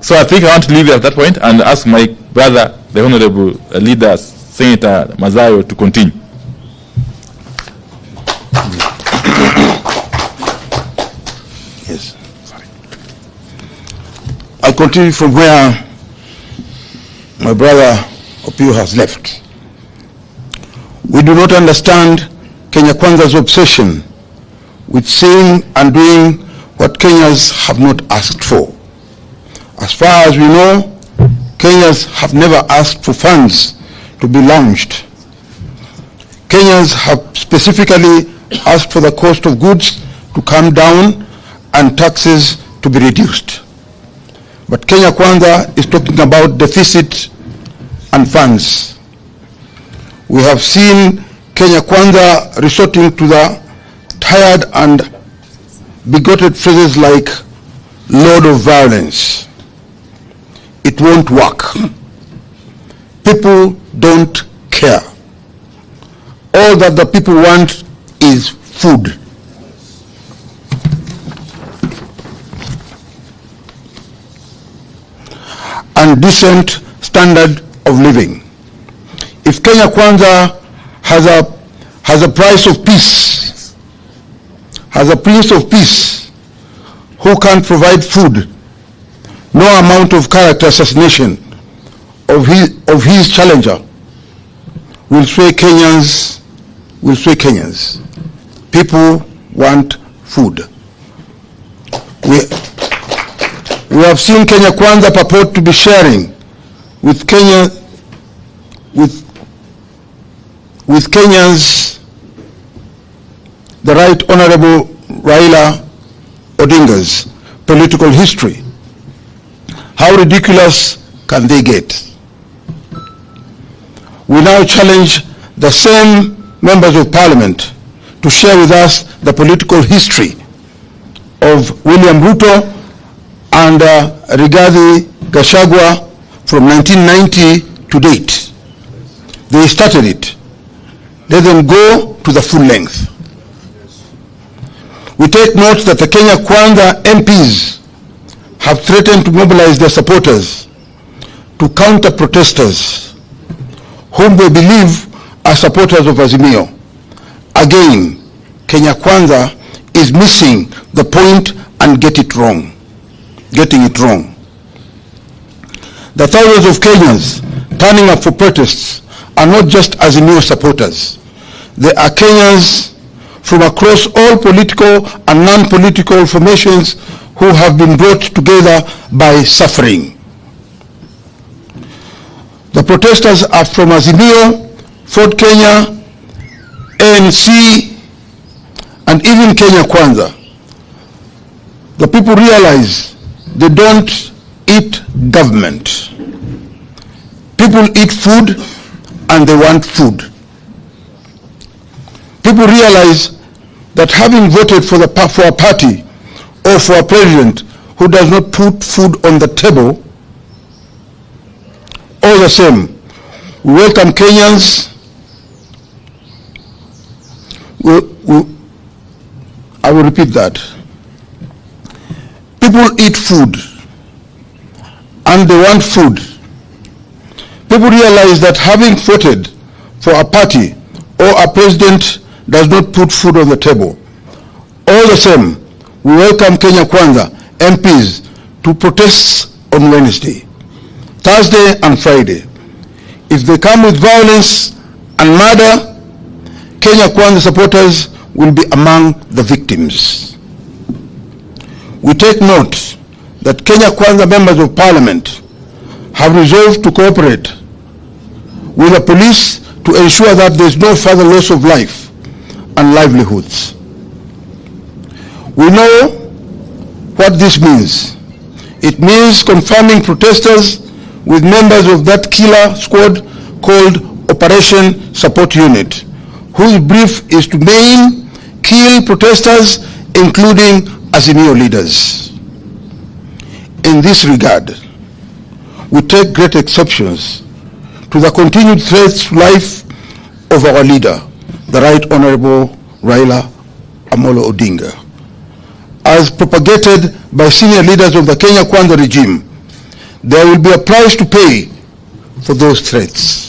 So I think I want to leave it at that point and ask my brother, the Honorable Leader, Senator Mazayo, to continue. Yes. Sorry. I'll continue from where my brother Opio has left. We do not understand Kenya Kwanza's obsession with saying and doing what Kenyans have not asked for. As far as we know, Kenyans have never asked for funds to be launched. Kenyans have specifically asked for the cost of goods to come down and taxes to be reduced. But Kenya Kwanza is talking about deficit and funds. We have seen Kenya Kwanza resorting to the tired and bigoted phrases like "lord of violence." It won't work. People don't care. All that the people want is food. And decent standard of living. If Kenya Kwanza has a price of peace, has a prince of peace who can't provide food, no amount of character assassination of his challenger will sway Kenyans. People want food. We have seen Kenya Kwanza purport to be sharing with Kenyans the Right Honorable Raila Odinga's political history. How ridiculous can they get? We now challenge the same members of parliament to share with us the political history of William Ruto and Rigathi Gachagua from 1990 to date. They started it. Let them go to the full length. We take note that the Kenya Kwanza MPs have threatened to mobilize their supporters to counter protesters whom they believe are supporters of Azimio. Again, Kenya Kwanza is missing the point and getting it wrong. The thousands of Kenyans turning up for protests are not just Azimio supporters. They are Kenyans from across all political and non-political formations who have been brought together by suffering. The protesters are from Azimio, Ford Kenya, ANC, and even Kenya Kwanza. The people realize they don't eat government. People eat food and they want food. People realize that having voted for a party or for a president who does not put food on the table, all the same, we welcome Kenyans. I will repeat that. People eat food and they want food. People realize that having voted for a party or a president does not put food on the table. All the same, we welcome Kenya Kwanza MPs to protest on Wednesday, Thursday and Friday. If they come with violence and murder, Kenya Kwanza supporters will be among the victims. We take note that Kenya Kwanza members of parliament have resolved to cooperate with the police to ensure that there is no further loss of life and livelihoods. We know what this means. It means confirming protesters with members of that killer squad called Operation Support Unit, whose brief is to maim, kill protesters, including Azimio leaders. In this regard, we take great exceptions to the continued threats to life of our leader, the Right Honorable Raila Amolo Odinga. As propagated by senior leaders of the Kenya Kwanza regime, there will be a price to pay for those threats.